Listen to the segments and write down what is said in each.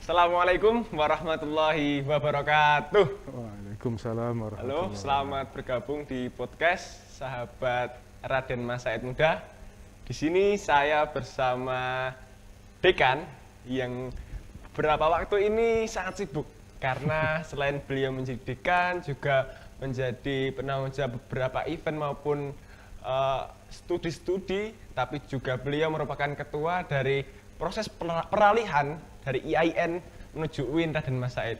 Assalamualaikum warahmatullahi wabarakatuh. Waalaikumsalam warahmatullahi Halo, selamat bergabung di podcast Sahabat Raden Mas Said Muda. Di sini saya bersama Dekan yang beberapa waktu ini sangat sibuk karena selain beliau menjadi dekan juga menjadi penanggung jawab beberapa event maupun studi-studi, tapi juga beliau merupakan ketua dari proses peralihan dari IAIN menuju UIN Raden Mas Said.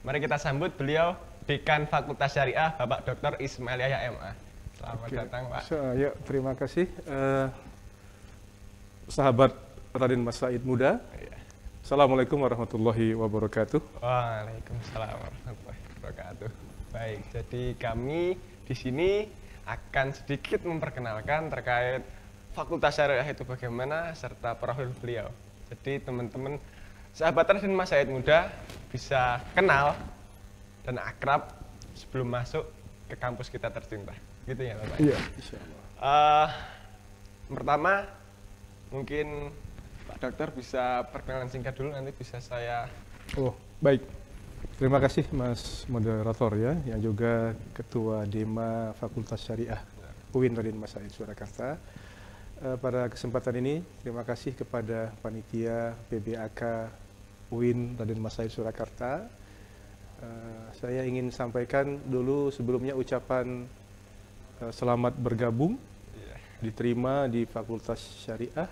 Mari kita sambut beliau, Dekan Fakultas Syariah, Bapak Dr. Ismail Yahya MA. Selamat datang, Pak. Ya, terima kasih. Sahabat Raden Mas Said Muda. Assalamualaikum warahmatullahi wabarakatuh. Waalaikumsalam warahmatullahi wabarakatuh. Baik, jadi kami di sini akan sedikit memperkenalkan terkait Fakultas Syariah itu bagaimana serta profil beliau. Jadi teman-teman sahabat Raden Mas Said Muda bisa kenal dan akrab sebelum masuk ke kampus kita tercinta. Gitu ya, Bapak? Iya, insyaallah. Pertama, mungkin Pak Dokter bisa perkenalan singkat dulu, nanti bisa saya... Oh, baik. Terima kasih Mas Moderator ya, yang juga Ketua Dema Fakultas Syariah UIN Raden Mas Said Surakarta. Pada kesempatan ini, terima kasih kepada Panitia PBAK UIN Raden Mas Said Surakarta. Saya ingin sampaikan dulu sebelumnya ucapan selamat bergabung, diterima di Fakultas Syariah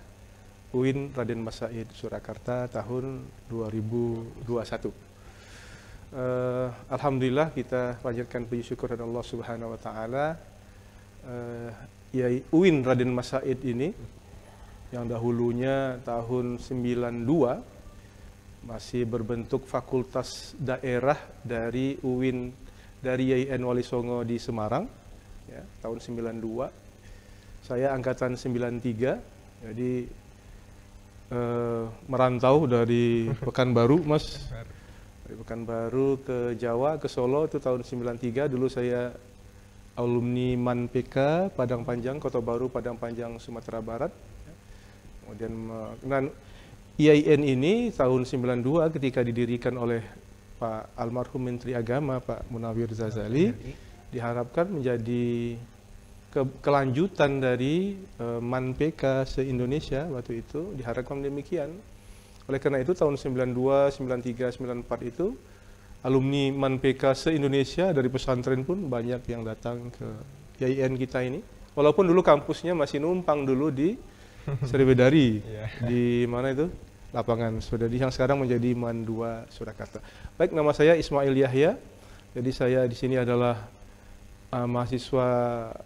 UIN Raden Mas Said Surakarta tahun 2021. Alhamdulillah kita panjatkan puji syukur kepada Allah Subhanahu wa taala. UIN Raden Mas Said ini yang dahulunya tahun 92 masih berbentuk fakultas daerah dari UIN dari IAIN Wali Songo di Semarang ya, tahun 92. Saya angkatan 93, jadi merantau dari Pekanbaru, Mas. Dari Pekanbaru ke Jawa, ke Solo itu tahun 93. Dulu saya alumni MAN PK Padang Panjang, Kota Baru, Padang Panjang, Sumatera Barat. Kemudian IAIN ini tahun 92 ketika didirikan oleh Pak almarhum Menteri Agama Pak Munawir Zazali, diharapkan menjadi kelanjutan dari MAN PK se-Indonesia waktu itu, diharapkan demikian. Oleh karena itu tahun 92, 93, 94 itu alumni MAN PK se-Indonesia dari pesantren pun banyak yang datang ke IAIN kita ini. Walaupun dulu kampusnya masih numpang dulu di Sriwedari, di mana itu? Lapangan Sriwedari yang sekarang menjadi MAN 2 Surakarta. Baik, nama saya Ismail Yahya. Jadi saya di sini adalah mahasiswa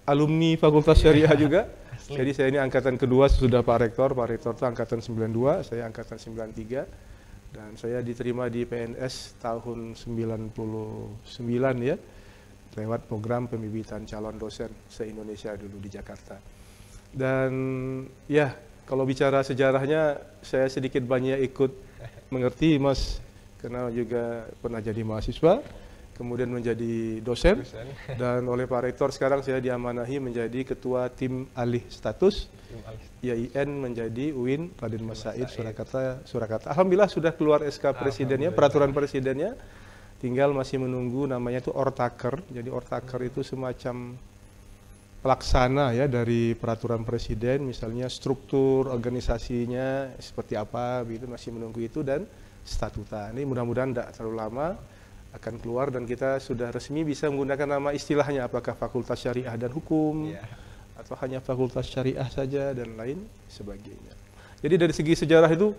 alumni Fakultas Syariah juga. Jadi saya ini angkatan kedua sudah Pak Rektor. Pak Rektor itu angkatan 92, saya angkatan 93. Dan saya diterima di PNS tahun 99 ya, lewat program pembibitan calon dosen se-Indonesia dulu di Jakarta. Dan ya, kalau bicara sejarahnya, saya sedikit banyak ikut mengerti Mas, karena juga pernah jadi mahasiswa, kemudian menjadi dosen, dan oleh Pak Rektor sekarang saya diamanahi menjadi ketua tim alih status IAIN menjadi UIN Raden Mas Said Surakarta. Alhamdulillah sudah keluar SK presidennya, peraturan presidennya, tinggal masih menunggu namanya itu Ortaker. Jadi Ortaker itu semacam pelaksana ya dari peraturan presiden, misalnya struktur organisasinya seperti apa, begitu masih menunggu itu, dan statuta. Ini mudah-mudahan tidak terlalu lama akan keluar dan kita sudah resmi bisa menggunakan nama istilahnya, apakah Fakultas Syariah dan Hukum atau hanya Fakultas Syariah saja dan lain sebagainya. Jadi dari segi sejarah itu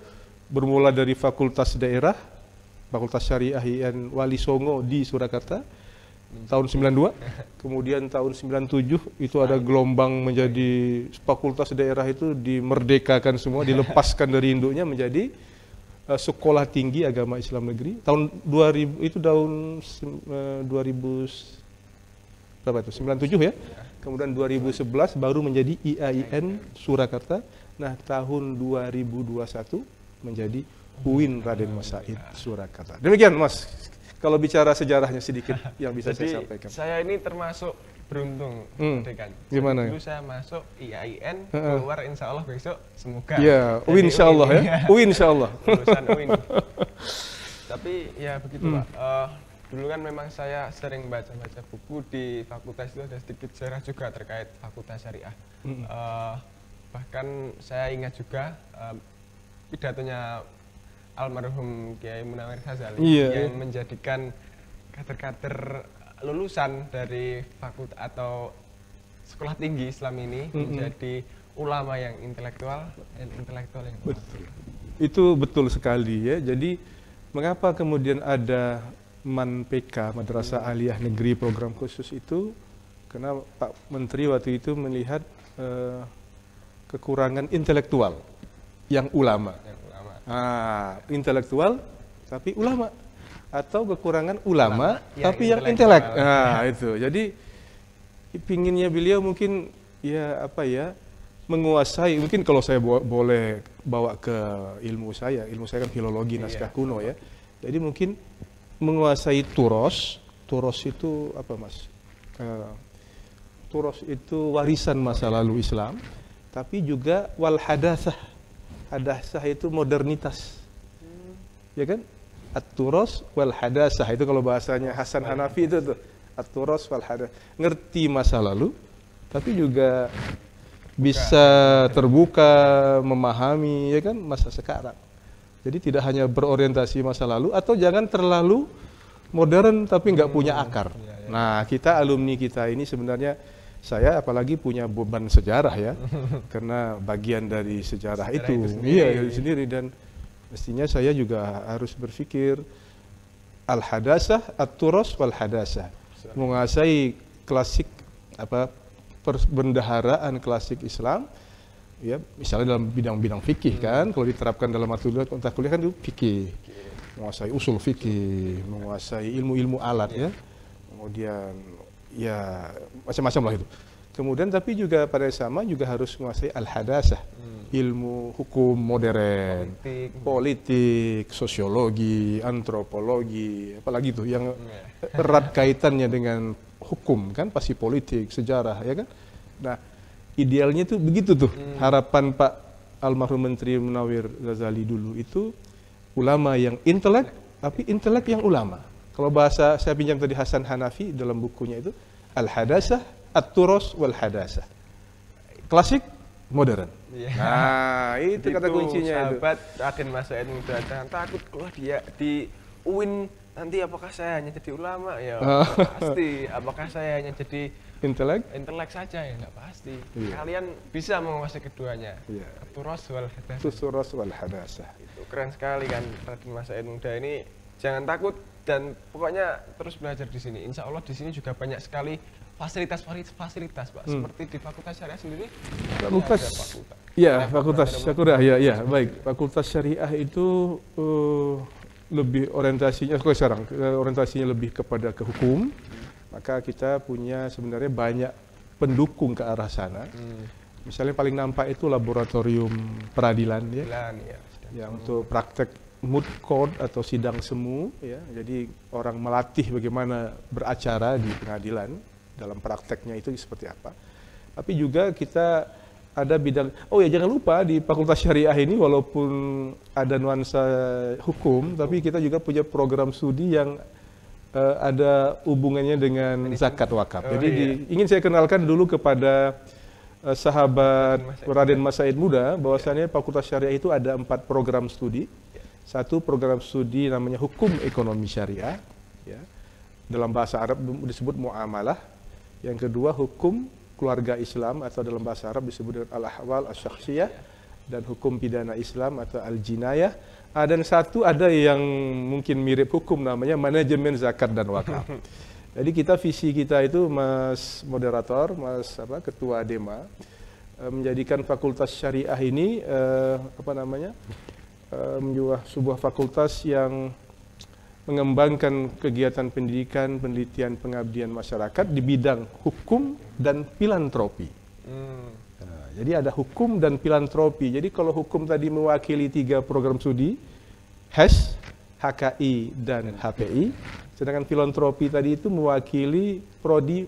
bermula dari Fakultas Daerah, Fakultas Syariah IAIN Wali Songo di Surakarta tahun 92, kemudian tahun 97 itu ada gelombang menjadi Fakultas Daerah itu dimerdekakan semua, dilepaskan dari induknya menjadi Sekolah Tinggi Agama Islam Negeri. Tahun 2000 itu tahun 2000 berapa itu? 97 ya. Kemudian 2011 baru menjadi IAIN Surakarta. Nah, tahun 2021 menjadi UIN Raden Mas Said Surakarta. Demikian Mas, kalau bicara sejarahnya sedikit yang bisa saya sampaikan. Saya ini termasuk beruntung, Dekan. Gimana? Dulu saya masuk IAIN, keluar insya Allah besok semoga. Iya, UIN insya Allah ya. UIN insya Allah. Lulusan UIN. Tapi ya begitu Pak. Dulu kan memang saya sering baca-baca buku di fakultas itu ada sedikit sejarah juga terkait fakultas syariah. Bahkan saya ingat juga pidatonya almarhum Kiai Munawir Ghazali yang menjadikan kader-kader lulusan dari fakultas atau sekolah tinggi Islam ini menjadi ulama yang intelektual yang betul. Itu betul sekali ya. Jadi mengapa kemudian ada MAN PK, Madrasah Aliyah Negeri Program Khusus itu? Karena Pak Menteri waktu itu melihat kekurangan intelektual yang ulama. Intelektual tapi ulama, atau kekurangan ulama tapi yang intelek. Nah, itu. Jadi pinginnya beliau mungkin ya apa ya, menguasai, mungkin kalau saya boleh bawa ke ilmu saya kan filologi naskah kuno ya. Jadi mungkin menguasai turos itu apa Mas? Turos itu warisan masa lalu Islam, tapi juga wal hadasah. Hadasah itu modernitas. Ya kan? At-turos wal hadasah itu kalau bahasanya Hasan Hanafi itu tuh. At-turos wal hadasah. Ngerti masa lalu, tapi juga bisa terbuka memahami ya kan masa sekarang. Jadi tidak hanya berorientasi masa lalu, atau jangan terlalu modern tapi nggak punya akar. Nah, kita alumni kita ini sebenarnya, saya apalagi punya beban sejarah ya, karena bagian dari sejarah itu sendiri, dan mestinya saya juga harus berpikir al-hadasah, at-turas wal hadasah, menguasai klasik perbendaharaan klasik Islam. Ya, misalnya dalam bidang-bidang fikih kan, kalau diterapkan dalam mata kuliah kan itu fikih, menguasai usul fikih, menguasai ilmu-ilmu alat ya, kemudian ya macam-macam lah itu. Kemudian tapi juga pada sama juga harus menguasai al-hadasah, ilmu hukum modern, politik, sosiologi, antropologi, apalagi itu yang erat kaitannya dengan hukum kan, pasti politik, sejarah ya kan. Nah, idealnya itu begitu tuh. Harapan Pak almarhum Menteri Munawir Ghazali dulu itu ulama yang intelek, tapi intelek yang ulama. Kalau bahasa saya pinjam tadi Hasan Hanafi dalam bukunya itu al-hadasah, at-turas wal hadasah. Klasik, modern. Nah, itu kata kuncinya. Sahabat akan masuk ilmu jangan takut kalau dia di UIN nanti apakah saya hanya jadi ulama ya? Pasti. Apakah saya hanya jadi intelek saja ya, nggak pasti. Kalian bisa menguasai keduanya. Turos wal hadasah. Itu keren sekali kan Raden Mas Said Muda ini. Jangan takut dan pokoknya terus belajar di sini. Insya Allah di sini juga banyak sekali fasilitas Pak. Seperti di Fakultas Syariah sendiri. Fakultas Syariah ya. Baik. Fakultas Syariah itu lebih orientasinya sekarang orientasinya lebih kepada ke hukum. Maka kita punya sebenarnya banyak pendukung ke arah sana. Misalnya paling nampak itu laboratorium peradilan ya. Yang untuk praktek moot court atau sidang semu ya. Jadi orang melatih bagaimana beracara di pengadilan, dalam prakteknya itu seperti apa. Tapi juga kita ada bidang, jangan lupa di Fakultas Syariah ini walaupun ada nuansa hukum, tapi kita juga punya program studi yang ada hubungannya dengan zakat wakaf. Jadi ingin saya kenalkan dulu kepada sahabat Raden Mas Said Muda bahwasannya Fakultas Syariah itu ada 4 program studi. Satu program studi namanya Hukum Ekonomi Syariah, ya. Dalam bahasa Arab disebut muamalah. Yang kedua Hukum Keluarga Islam atau dalam bahasa Arab disebut dengan al-ahwal asy-syakhsiyah, dan Hukum Pidana Islam atau al-jinayah. Dan satu ada yang mungkin mirip hukum namanya manajemen zakat dan wakaf. Jadi visi kita itu Mas Moderator, Mas Ketua DEMA, menjadikan Fakultas Syariah ini menjadi sebuah fakultas yang mengembangkan kegiatan pendidikan, penelitian, pengabdian masyarakat di bidang hukum dan filantropi. Jadi ada hukum dan filantropi. Jadi kalau hukum tadi mewakili 3 program studi, HES, HKI, dan HPI. Sedangkan filantropi tadi itu mewakili prodi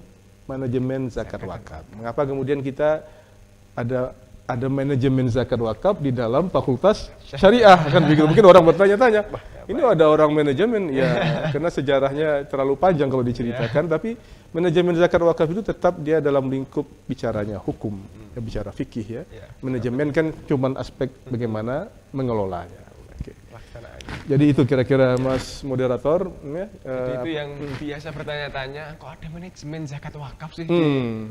manajemen zakat wakaf. Mengapa kemudian kita ada manajemen zakat wakaf di dalam Fakultas Syariah? Kan begitu. Mungkin orang bertanya-tanya, Ini ada orang manajemen, ya karena sejarahnya terlalu panjang kalau diceritakan, tapi manajemen zakat wakaf itu tetap dia dalam lingkup bicaranya hukum, ya, bicara fikih ya. Manajemen kan cuman aspek bagaimana mengelolanya. Jadi itu kira-kira Mas Moderator. Ya, jadi itu yang biasa bertanya-tanya, kok ada manajemen zakat wakaf sih di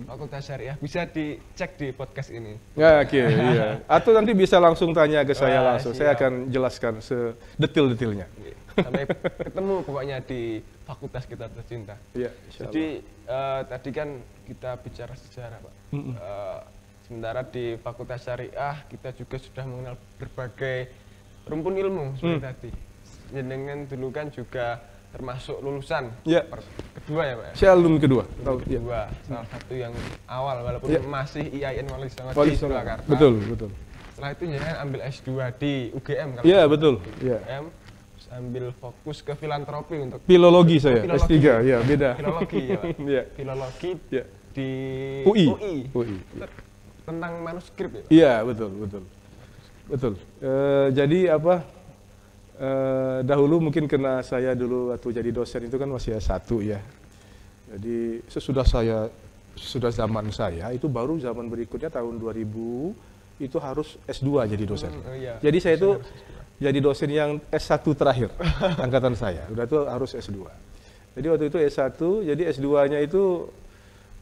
Fakultas Syariah? Bisa dicek di podcast ini. Ya, oke, iya. Atau nanti bisa langsung tanya ke saya langsung. Siap. Saya akan jelaskan sedetil-detilnya. Sampai ketemu pokoknya di fakultas kita tercinta. Ya, jadi tadi kan kita bicara sejarah, Pak. Sementara di Fakultas Syariah kita juga sudah mengenal berbagai rumpun ilmu seperti tadi. Jenengan dulu kan juga termasuk lulusan kedua ya Pak? Saya alumni kedua. Salah satu yang awal walaupun masih IAIN Wali Songo di Surakarta. Betul. Setelah itu jenengan ambil S2 di UGM kan? Iya, betul. UGM, terus ambil fokus ke filantropi untuk filologi saya, S3, ya beda. Filologi ya Pak? Filologi di UI. Tentang manuskrip ya Pak? Iya, betul. Jadi dahulu mungkin karena saya dulu waktu jadi dosen itu kan masih S1 ya. Jadi sesudah zaman saya itu baru zaman berikutnya tahun 2000 itu harus S2 jadi dosen. Jadi saya itu jadi dosen yang S1 terakhir angkatan saya. Udah itu harus S2. Jadi waktu itu S1, jadi S2-nya itu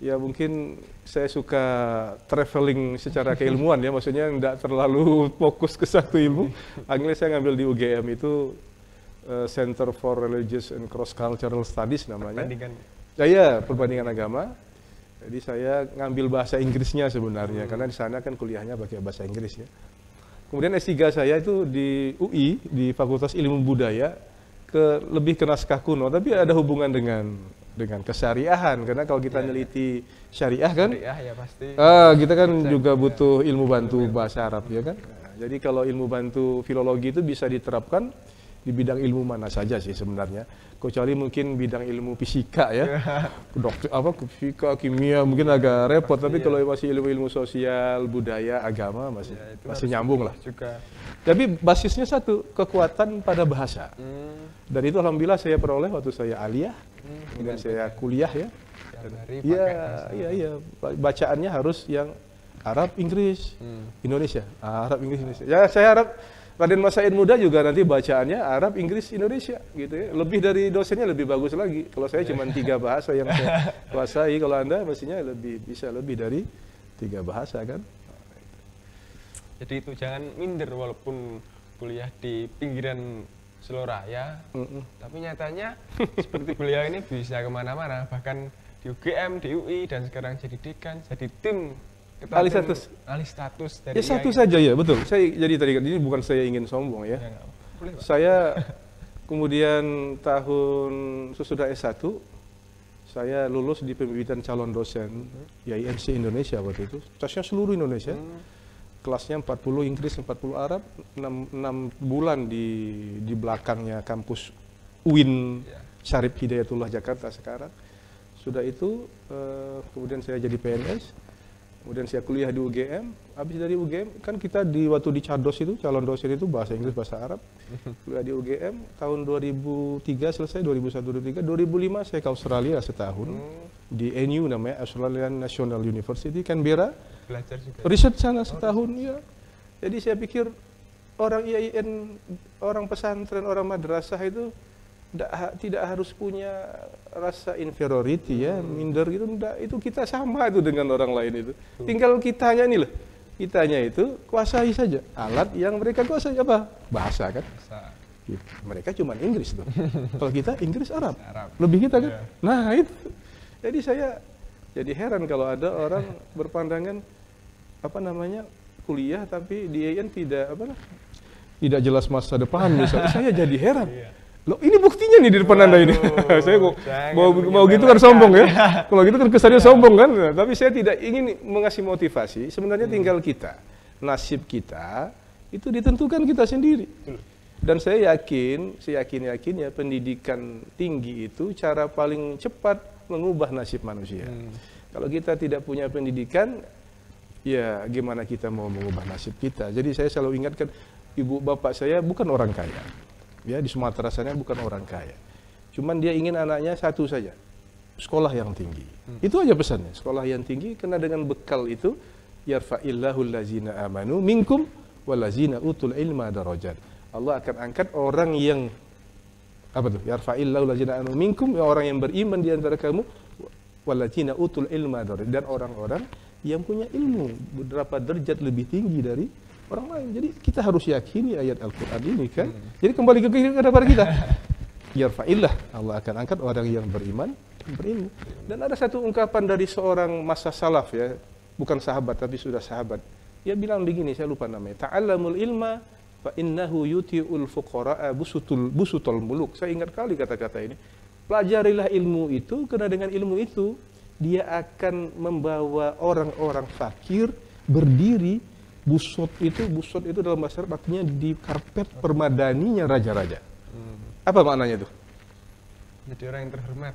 ya mungkin saya suka traveling secara keilmuan ya, maksudnya enggak terlalu fokus ke satu ilmu. Akhirnya saya ngambil di UGM itu Center for Religious and Cross Cultural Studies namanya. Perbandingan agama. Jadi saya ngambil bahasa Inggrisnya sebenarnya, karena di sana kan kuliahnya pakai bahasa Inggris ya. Kemudian S3 saya itu di UI, di Fakultas Ilmu Budaya, lebih ke naskah kuno, tapi ada hubungan dengan kesyariahan, karena kalau kita neliti syariah kan, ya pasti. Kita kan juga butuh ilmu bantu bahasa Arab ya kan. Jadi kalau ilmu bantu filologi itu bisa diterapkan di bidang ilmu mana saja sih sebenarnya, kecuali mungkin bidang ilmu fisika ya, fisika, kimia mungkin agak repot, tapi kalau masih ilmu-ilmu sosial, budaya, agama masih nyambung lah. Tapi basisnya satu, kekuatan pada bahasa. Dan itu alhamdulillah saya peroleh waktu saya aliyah, kemudian saya kuliah ya. Iya, bacaannya harus yang Arab, Inggris, Indonesia. Arab, Inggris, Indonesia. Ya, saya harap Raden Mas Said Muda juga nanti bacaannya Arab, Inggris, Indonesia gitu ya. Lebih dari dosennya lebih bagus lagi. Kalau saya cuma 3 bahasa yang saya kuasai, kalau Anda mestinya bisa lebih dari 3 bahasa kan. Jadi itu jangan minder walaupun kuliah di pinggiran Seloraya, tapi nyatanya seperti beliau ini bisa kemana-mana, bahkan di UGM, di UI, dan sekarang jadi dekan, jadi tim alih status dari satu saja ya, betul. Saya jadi tadi ini bukan saya ingin sombong ya. Saya kemudian tahun sesudah S1 saya lulus di pembibitan calon dosen IAIN Indonesia waktu itu. Tasnya seluruh Indonesia. Kelasnya 40 Inggris, 40 Arab, 6 bulan di belakangnya kampus UIN Syarif Hidayatullah Jakarta sekarang. Sudah itu kemudian saya jadi PNS. Kemudian saya kuliah di UGM, habis dari UGM kan kita waktu di Cados itu calon dosen itu bahasa Inggris, bahasa Arab. Kuliah di UGM tahun 2003 selesai, 2001, 2003, 2005 saya ke Australia setahun di ANU namanya, Australian National University Canberra. Belajar juga. Riset sana setahun ya. Jadi saya pikir orang IAIN, orang pesantren, orang madrasah itu tidak harus punya rasa inferiority ya, minder gitu, enggak, itu kita sama itu dengan orang lain itu. Tinggal kitanya nih loh, kitanya itu kuasai saja alat yang mereka kuasai apa? Bahasa kan? Gitu. Mereka cuma Inggris tuh. Kalau kita Inggris, Arab. Lebih kita kan? Nah itu. Jadi saya jadi heran kalau ada orang berpandangan kuliah tapi di IAIN tidak jelas masa depan misalnya. Saya jadi heran. Loh, ini buktinya nih di depan Anda ini. Saya mau gitu kan sombong ya. Kalau gitu kan kesannya sombong kan. Tapi saya tidak ingin mengasih motivasi. Sebenarnya tinggal kita, nasib kita itu ditentukan kita sendiri. Dan saya yakin ya pendidikan tinggi itu cara paling cepat mengubah nasib manusia. Kalau kita tidak punya pendidikan, ya gimana kita mau mengubah nasib kita. Jadi saya selalu ingatkan, ibu bapak saya bukan orang kaya. ya di Sumatera sana bukan orang kaya. Cuman dia ingin anaknya satu saja, sekolah yang tinggi. Itu aja pesannya, sekolah yang tinggi, karena dengan bekal itu yarfa'illahu allazina amanu minkum wallazina utul ilma darajat. Allah akan angkat orang yang apa tuh? Yarfa'illahu allazina amanu minkum, orang yang beriman di antara kamu, wallazina utul ilma darajat, dan orang-orang yang punya ilmu beberapa derajat lebih tinggi dari orang lain. Jadi kita harus yakini ayat Al-Qur'an ini kan. Jadi kembali ke kepada kita. Yarfa'illah, Allah akan angkat orang yang beriman, berilmu. Dan ada satu ungkapan dari seorang masa salaf ya, bukan sahabat tapi sudah sahabat. Dia bilang begini, saya lupa namanya. Ta'allamul ilma fa innahu yuti'ul fuqara'a busutul muluk. Saya ingat kali kata-kata ini. Pelajarilah ilmu itu, karena dengan ilmu itu dia akan membawa orang-orang fakir berdiri. Busut itu dalam bahasa Arab artinya di karpet permadaninya raja-raja. Apa maknanya tuh? Jadi orang yang terhormat.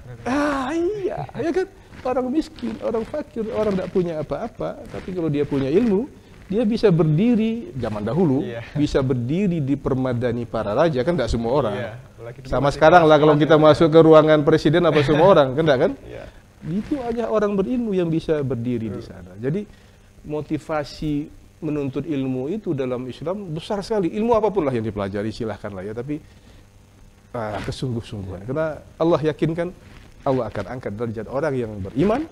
Iya, ya kan? Orang miskin, orang fakir, orang tidak punya apa-apa, tapi kalau dia punya ilmu, dia bisa berdiri zaman dahulu, bisa berdiri di permadani para raja, kan tidak semua orang. Sama sekarang lah kalau kita masuk ke ruangan presiden apa semua orang, kan enggak kan? Itu aja orang berilmu yang bisa berdiri di sana. Jadi motivasi menuntut ilmu itu dalam Islam besar sekali. Ilmu apapun lah yang dipelajari silahkanlah ya, tapi kesungguh-sungguhan. Karena Allah yakinkan Allah akan angkat derajat orang yang beriman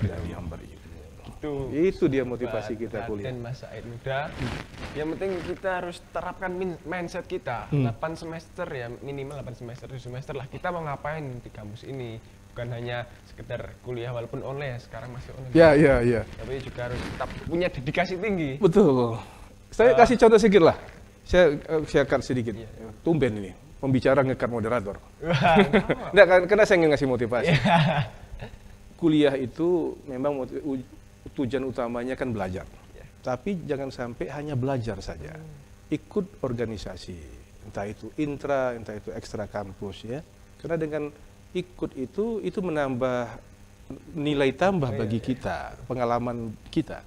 dan yang berilmu. Itu dia motivasi kita kuliah. Dan masa muda, yang penting kita harus terapkan mindset kita. 8 semester ya, minimal 8 semester, 7 semester lah. Kita mau ngapain di kampus ini? Bukan hanya sekedar kuliah walaupun online, sekarang masih online. Ya. Tapi juga harus tetap punya dedikasi tinggi. Betul. Saya kasih contoh sedikit lah. Saya akan sedikit. Tumben ini, pembicara ngekat moderator. Enggak, karena saya ingin ngasih motivasi. Kuliah itu memang tujuan utamanya kan belajar. Tapi jangan sampai hanya belajar saja. Ikut organisasi, entah itu intra, entah itu ekstra kampus ya. Karena dengan ikut itu menambah nilai tambah bagi kita, pengalaman kita.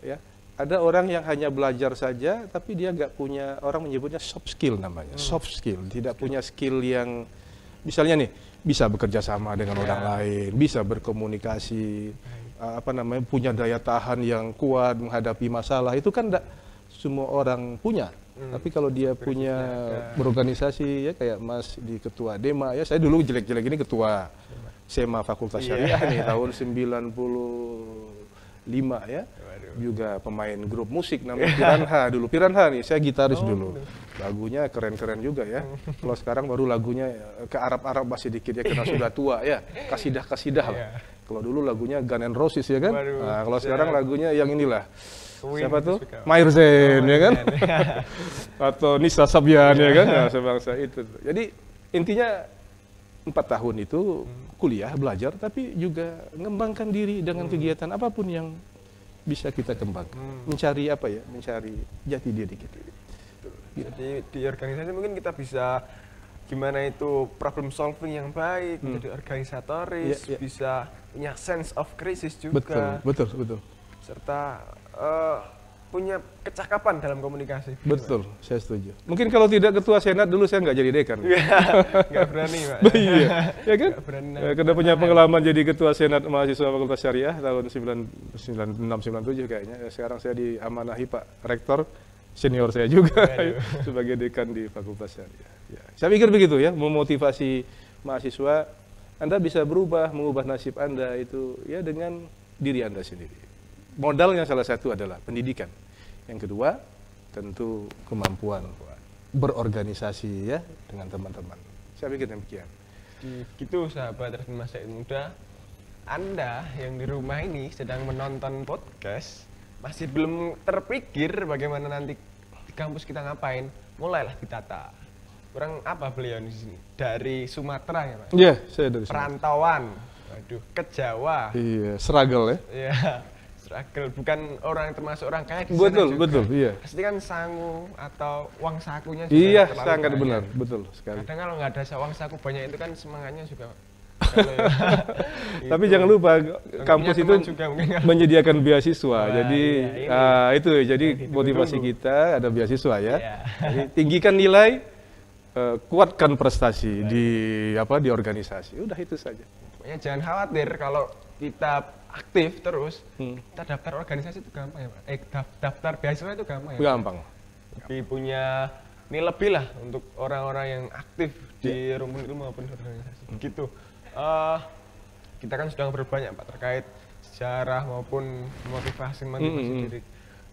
Ya, ada orang yang hanya belajar saja, tapi dia nggak punya, orang menyebutnya soft skill namanya, soft skill, tidak punya skill yang, misalnya nih, bisa bekerja sama dengan orang lain, bisa berkomunikasi, punya daya tahan yang kuat menghadapi masalah, itu kan enggak semua orang punya. Tapi kalau dia punya berorganisasi ya, kayak Mas di ketua Dema ya, saya dulu jelek-jelek ini ketua SEMA Fakultas Syariah nih tahun 95 ya. Juga pemain grup musik namanya Piranha dulu. Piranha nih, saya gitaris dulu. Lagunya keren-keren juga ya. Kalau sekarang baru lagunya ke Arab-Arab masih dikit ya, karena sudah tua ya. Kasidah-kasidah lah. Kalau dulu lagunya Guns N' Roses ya kan. Nah, kalau sekarang lagunya yang inilah. Siapa tuh? Maher Zain ya kan? Atau Nisa Sabyan ya kan? Nah, sebangsa itu. Jadi intinya 4 tahun itu kuliah, belajar, tapi juga mengembangkan diri dengan kegiatan apapun yang bisa kita kembangkan. Mencari apa ya? Mencari jati diri kita. Jadi di organisasi mungkin kita bisa gimana itu problem solving yang baik, menjadi organisatoris, bisa punya sense of crisis juga. Betul. Serta punya kecakapan dalam komunikasi. Betul, saya setuju. Mungkin kalau tidak ketua senat dulu saya nggak jadi dekan. Nggak berani, Pak. Iya, ya kan? Karena punya pengalaman jadi ketua senat mahasiswa Fakultas Syariah tahun 96-97 kayaknya. Sekarang saya diamanahi Pak Rektor, senior saya juga sebagai dekan di Fakultas Syariah. Ya. Saya pikir begitu ya, memotivasi mahasiswa, Anda bisa berubah, mengubah nasib Anda itu ya dengan diri Anda sendiri. Modalnya salah satu adalah pendidikan. Yang kedua, tentu kemampuan berorganisasi ya dengan teman-teman. Saya pikir demikian. Gitu sahabat Masa Muda, Anda yang di rumah ini sedang menonton podcast, masih belum terpikir bagaimana nanti di kampus kita ngapain, mulailah ditata. Kurang apa beliau di sini? Dari Sumatera ya Pak? Iya, saya dari Sumatera. Perantauan, waduh, ke Jawa. Iya, struggle ya. Iya. Bukan orang yang termasuk orang kaya di sana juga. Betul, iya. Pasti kan sangu atau uang sakunya juga iya, sangat benar, betul sekali. Kadang kalau nggak ada uang saku banyak itu kan semangatnya juga. Tapi jangan lupa kampus itu menyediakan beasiswa. Jadi jadi motivasi kita ada beasiswa ya. Jadi tinggikan nilai, kuatkan prestasi di organisasi. Udah itu saja. Pokoknya jangan khawatir kalau kita aktif terus, kita daftar organisasi itu gampang ya Pak. Daftar beasiswa itu gampang ya. Gampang. Tapi punya ini lebih lah untuk orang-orang yang aktif di rumpun ilmu maupun organisasi. Begitu. Kita kan sudah berbanyak Pak terkait sejarah maupun motivasi diri.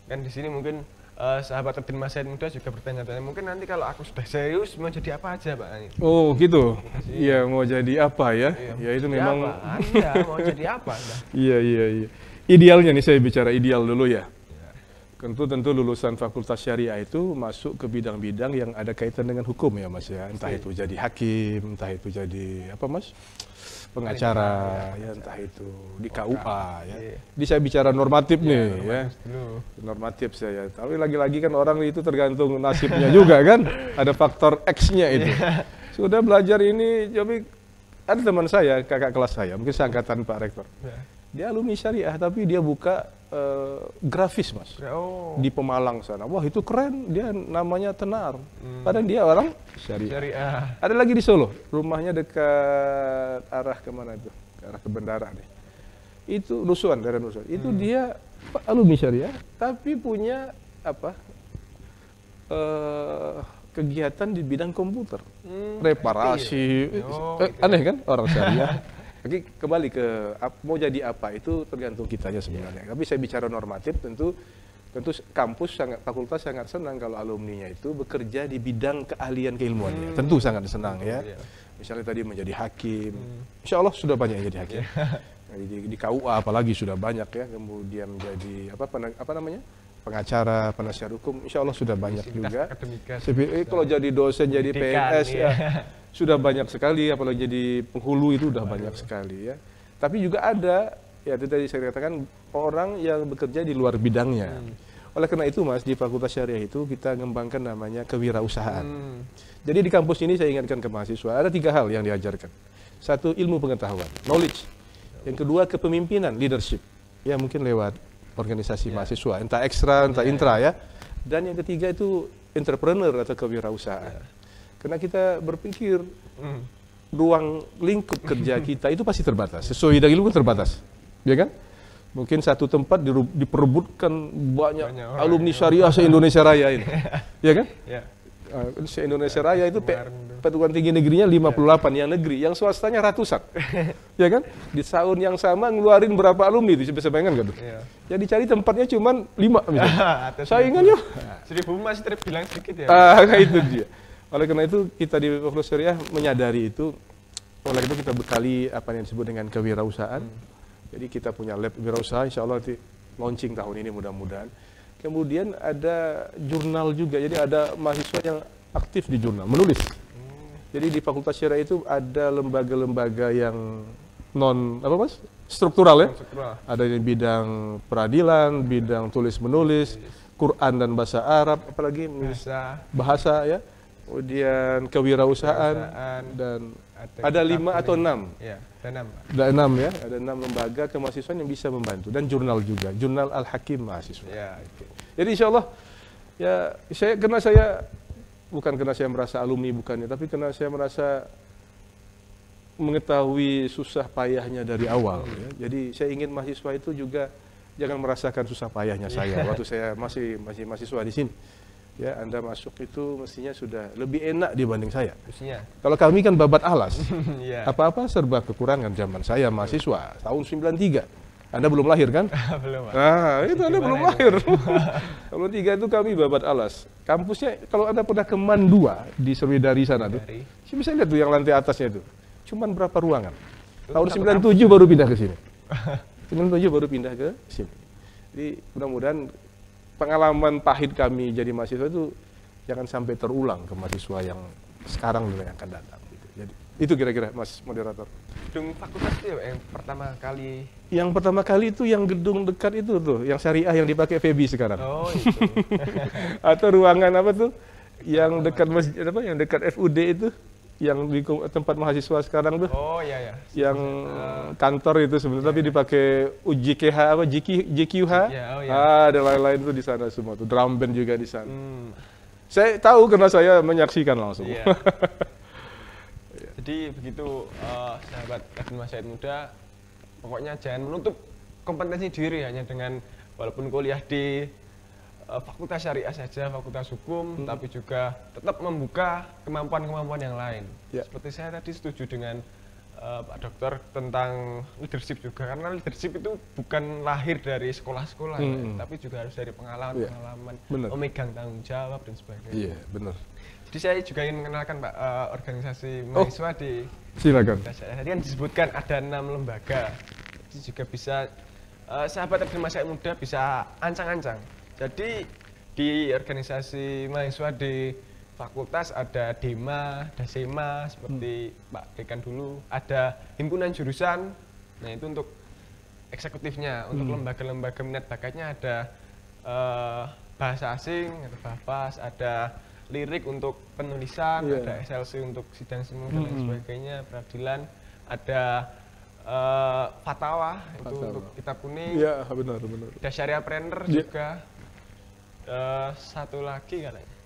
Kan di sini mungkin sahabat Abdul Masyid muda juga bertanya-tanya, mungkin nanti kalau aku sudah serius mau jadi apa aja Pak? Oh gitu. Iya, mau jadi apa ya? Iya, Ya itu memang. Anda mau jadi apa Anda? Iya. Idealnya nih, saya bicara ideal dulu ya. Tentu lulusan Fakultas Syariah itu masuk ke bidang-bidang yang ada kaitan dengan hukum ya Mas ya. Entah itu jadi hakim, entah itu jadi apa Mas? Pengacara, ya entah itu di KUA ya. Jadi saya bicara normatif nih ya. Normatif saya. Tapi lagi-lagi kan orang itu tergantung nasibnya juga kan. Ada faktor X-nya itu. Sudah belajar ini, jadi ada teman saya, kakak kelas saya, mungkin seangkatan Pak Rektor. Dia alumni syariah tapi dia buka grafis Mas. Di Pemalang sana. Wah, itu keren, dia namanya Tenar. Padahal dia orang syariah. Ada lagi di Solo, rumahnya dekat arah kemana itu? Ke arah ke Bendara nih. Itu Nusuan, daerah Nusuan. Itu dia alumni syariah tapi punya apa? Kegiatan di bidang komputer. Reparasi. Aneh kan orang syariah. Jadi kembali ke mau jadi apa itu tergantung kitanya sebenarnya. Tapi saya bicara normatif, tentu kampus fakultas sangat senang kalau alumninya itu bekerja di bidang keahlian keilmuannya. Tentu sangat senang ya. Misalnya tadi menjadi hakim, insya Allah sudah banyak yang jadi hakim. Di KUA apalagi sudah banyak ya. Kemudian menjadi apa namanya pengacara, penasihat hukum, insya Allah sudah banyak juga. Kalau jadi dosen, jadi PNS ya. Sudah banyak sekali, apalagi jadi penghulu itu udah banyak sekali ya. Tapi juga ada, ya itu tadi saya katakan, orang yang bekerja di luar bidangnya. Oleh karena itu Mas, di Fakultas Syariah itu kita mengembangkan namanya kewirausahaan. Jadi di kampus ini saya ingatkan ke mahasiswa, ada 3 hal yang diajarkan. 1, ilmu pengetahuan, knowledge. Yang kedua, kepemimpinan, leadership. Ya mungkin lewat organisasi mahasiswa, entah ekstra, entah intra ya. Dan yang ketiga itu entrepreneur atau kewirausahaan. Karena kita berpikir ruang lingkup kerja kita itu pasti terbatas. Sesuai dengan ilmu terbatas, ya kan? Mungkin satu tempat diperebutkan banyak alumni syariah se-Indonesia Raya ini, ya kan? Se-Indonesia Raya itu perguruan tinggi negerinya 58 yang negeri, yang swastanya ratusan, ya kan? Di tahun yang sama ngeluarin berapa alumni itu bisa bayangkan nggak tuh? Yang dicari tempatnya cuma 5 misalnya. Saingannya 1000 masih terbilang sedikit ya. Itu dia. Oleh karena itu kita di Fakultas Syariah menyadari itu. Oleh karena itu kita bekali apa yang disebut dengan kewirausahaan. Jadi kita punya lab wirausaha, insya Allah launching tahun ini mudah-mudahan. Kemudian ada jurnal juga, jadi ada mahasiswa yang aktif di jurnal, menulis. Jadi di Fakultas Syariah itu ada lembaga-lembaga yang struktural ya. Ada di bidang peradilan, bidang tulis-menulis, Quran dan bahasa Arab, apalagi bahasa ya. Kemudian kewirausahaan dan ada 5 atau 6. Ya, ada 6. Ada 6 ya, ada 6 lembaga kemahasiswaan yang bisa membantu dan jurnal juga, jurnal Al-Hakim mahasiswa. Jadi insya Allah ya bukan karena saya merasa alumni bukannya, tapi karena saya merasa mengetahui susah payahnya dari awal. Ya. Jadi saya ingin mahasiswa itu juga jangan merasakan susah payahnya saya waktu saya masih mahasiswa di sini. Ya, Anda masuk itu mestinya sudah lebih enak dibanding saya. Kalau kami kan babat alas, apa-apa serba kekurangan zaman saya mahasiswa tahun 93. Anda belum lahir kan? Belum. Nah, itu Anda belum lahir. Tahun 3 itu kami babat alas. Kampusnya kalau Anda pernah ke MAN 2 di Serwidari sana tuh, bisa lihat tuh yang lantai atasnya itu. Cuman berapa ruangan? Tahun 97 baru pindah ke sini. 97 baru pindah ke sini. Jadi mudah-mudahan pengalaman pahit kami jadi mahasiswa itu jangan sampai terulang ke mahasiswa yang sekarang dan yang akan datang. Jadi itu kira-kira Mas Moderator. Gedung fakultas itu yang pertama kali? Yang pertama kali itu yang gedung dekat itu tuh, yang syariah yang dipakai Febi sekarang. Oh itu. Atau ruangan apa tuh? Yang dekat masjid apa? Yang dekat FUD itu? Yang di tempat mahasiswa sekarang tuh. Oh iya. Yang kantor itu sebenarnya tapi dipakai UJKH apa JQH. Ada Ada lain-lain tuh di sana semua tuh. Drum band juga di sana. Saya tahu karena saya menyaksikan langsung. Iya. Jadi begitu sahabat Akademi Masyarakat Muda, pokoknya jangan menutup kompetensi diri hanya dengan walaupun kuliah di fakultas syariah saja, fakultas hukum, tapi juga tetap membuka kemampuan-kemampuan yang lain. Ya. Seperti saya tadi setuju dengan Pak Dokter tentang leadership juga, karena leadership itu bukan lahir dari sekolah-sekolah, tapi juga harus dari pengalaman-pengalaman, memegang tanggung jawab dan sebagainya. Iya, benar. Jadi saya juga ingin mengenalkan Pak organisasi mahasiswa di silakan. Tadi kan disebutkan ada 6 lembaga. Jadi juga bisa sahabat Akademi Masyarakat Muda bisa ancang-ancang. Jadi di organisasi mahasiswa di fakultas ada DEMA, ada SEMA seperti Pak Dekan dulu, ada himpunan jurusan. Nah, itu untuk eksekutifnya. Untuk lembaga-lembaga minat bakatnya ada bahasa asing, ada BAPAS, ada lirik untuk penulisan, ada SLC untuk sidang semu dan lain sebagainya, peradilan, ada fatwa itu untuk kitab kuning. Iya, benar. Ada syariahpreneur juga. Satu lagi katanya.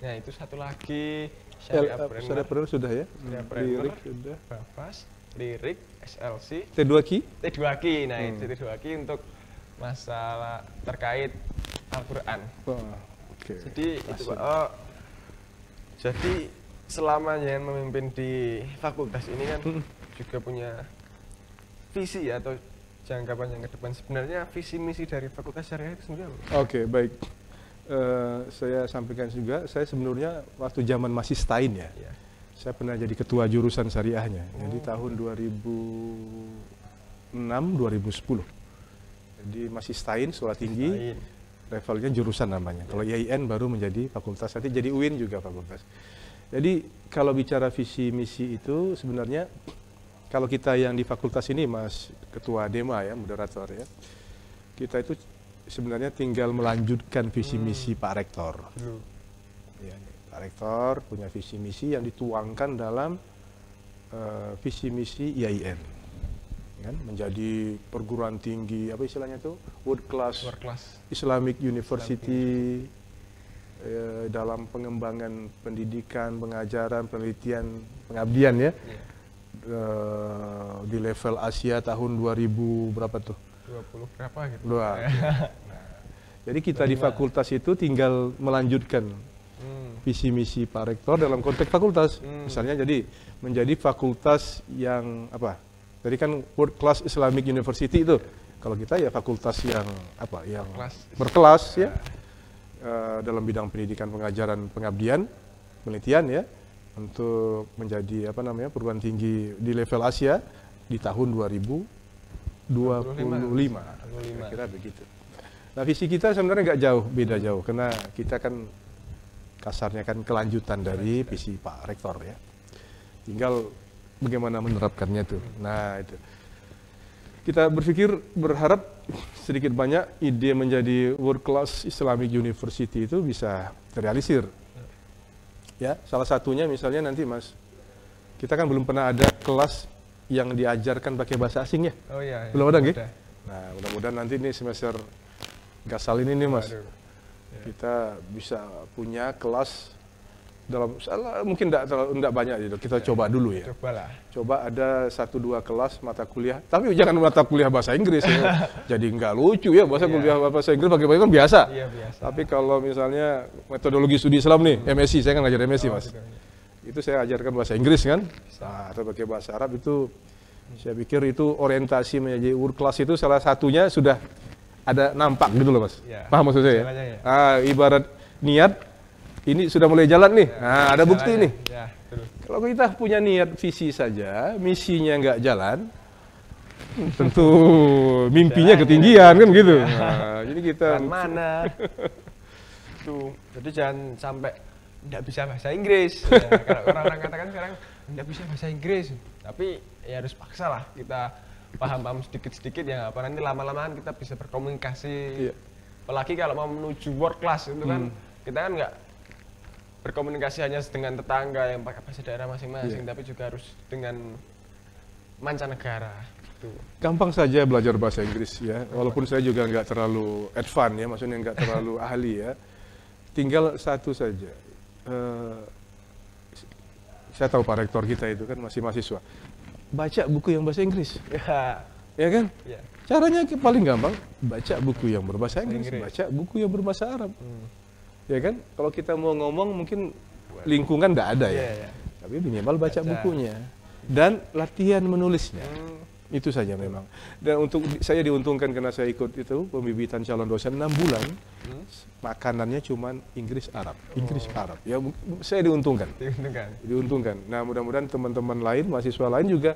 Nah, itu satu lagi syariahpreneur sudah ya. Lirik sudah. BAPAS, lirik, SLC, T2Ki. Nah, itu T2Ki untuk masalah terkait Al-Qur'an. Oke. Jadi itu Pak. Jadi selama yang memimpin di fakultas ini kan juga punya visi atau jangka panjang ke depan. Sebenarnya visi misi dari fakultas syariah itu sendiri apa? Oke, baik. Saya sampaikan juga, saya sebenarnya waktu zaman masih STAIN ya, saya pernah jadi ketua jurusan syariahnya. Jadi tahun 2006-2010. Jadi masih STAIN, sekolah tinggi, levelnya jurusan namanya. Kalau IAIN baru menjadi fakultas, nanti jadi UIN juga fakultas. Jadi kalau bicara visi misi itu sebenarnya kalau kita yang di fakultas ini, Mas Ketua DEMA ya, moderator ya, kita itu sebenarnya tinggal melanjutkan visi misi Pak Rektor. Ya, Pak Rektor punya visi misi yang dituangkan dalam visi misi IAIN, kan? Menjadi perguruan tinggi apa istilahnya itu, world class Islamic University, dalam pengembangan pendidikan, pengajaran, penelitian, pengabdian ya. Di level Asia tahun 2000 berapa tuh? 20 berapa gitu. Jadi kita di fakultas itu tinggal melanjutkan visi misi Pak Rektor dalam konteks fakultas. Misalnya jadi menjadi fakultas yang apa? Jadi kan World Class Islamic University itu. Kalau kita ya fakultas yang apa? Yang berkelas ya. Dalam bidang pendidikan, pengajaran, pengabdian, penelitian ya. Untuk menjadi apa namanya? Perguruan tinggi di level Asia di tahun 2025. Kira-kira begitu. Nah, visi kita sebenarnya nggak jauh, beda jauh, karena kita kan kasarnya kan kelanjutan dari visi Pak Rektor ya. Tinggal bagaimana menerapkannya tuh. Nah, itu. Kita berharap sedikit banyak ide menjadi World Class Islamic University itu bisa terrealisir. Ya, salah satunya misalnya nanti Mas, kita kan belum pernah ada kelas yang diajarkan pakai bahasa asing ya. Oh iya. Belum ada gitu. Nah, mudah-mudahan nanti ini semester Gasal ini nih Mas, kita bisa punya kelas dalam mungkin tidak banyak gitu. Kita coba dulu ya. Coba ada 1-2 kelas mata kuliah, tapi jangan mata kuliah bahasa Inggris ya. Jadi nggak lucu ya kuliah bahasa Inggris pakai kan biasa. Iya, biasa. Tapi kalau misalnya metodologi studi Islam nih, MSc, saya kan ngajar MSc Mas. Itu saya ajarkan bahasa Inggris kan, atau pakai bahasa Arab itu. Saya pikir itu orientasi menjadi world class itu salah satunya sudah ada nampak gitu loh Mas. Ya, paham maksud saya ya? Ibarat niat ini sudah mulai jalan nih. Nah, ada bukti nih. Ya, kalau kita punya niat visi saja, misinya nggak jalan, tentu mimpinya ketinggian kan gitu. Nah, jadi kita mana? Tuh, jadi jangan sampai nggak bisa bahasa Inggris. Ya, kalau orang-orang katakan sekarang nggak bisa bahasa Inggris, tapi ya harus paksa lah kita paham sedikit-sedikit ya, apa nanti lama-lamaan kita bisa berkomunikasi. Iya. Apalagi kalau mau menuju world class itu kan kita kan nggak berkomunikasi hanya dengan tetangga yang pakai bahasa daerah masing-masing, tapi juga harus dengan mancanegara. Gitu. Gampang saja belajar bahasa Inggris ya, walaupun saya juga nggak terlalu advance ya, maksudnya nggak terlalu ahli ya. tinggal satu saja. Saya tahu Pak Rektor kita itu kan masih mahasiswa. Baca buku yang bahasa Inggris. Ya kan? Ya. Caranya paling gampang, baca buku yang berbahasa Inggris, baca buku yang berbahasa Arab. Ya kan? Kalau kita mau ngomong mungkin lingkungan nggak ada ya. Tapi minimal baca bukunya. Dan latihan menulisnya. Itu saja memang. Dan untuk saya diuntungkan karena saya ikut itu pembibitan calon dosen 6 bulan. Makanannya cuma Inggris Arab. Inggris Arab. Ya saya diuntungkan. Diuntungkan. Nah, mudah-mudahan teman-teman lain, mahasiswa lain juga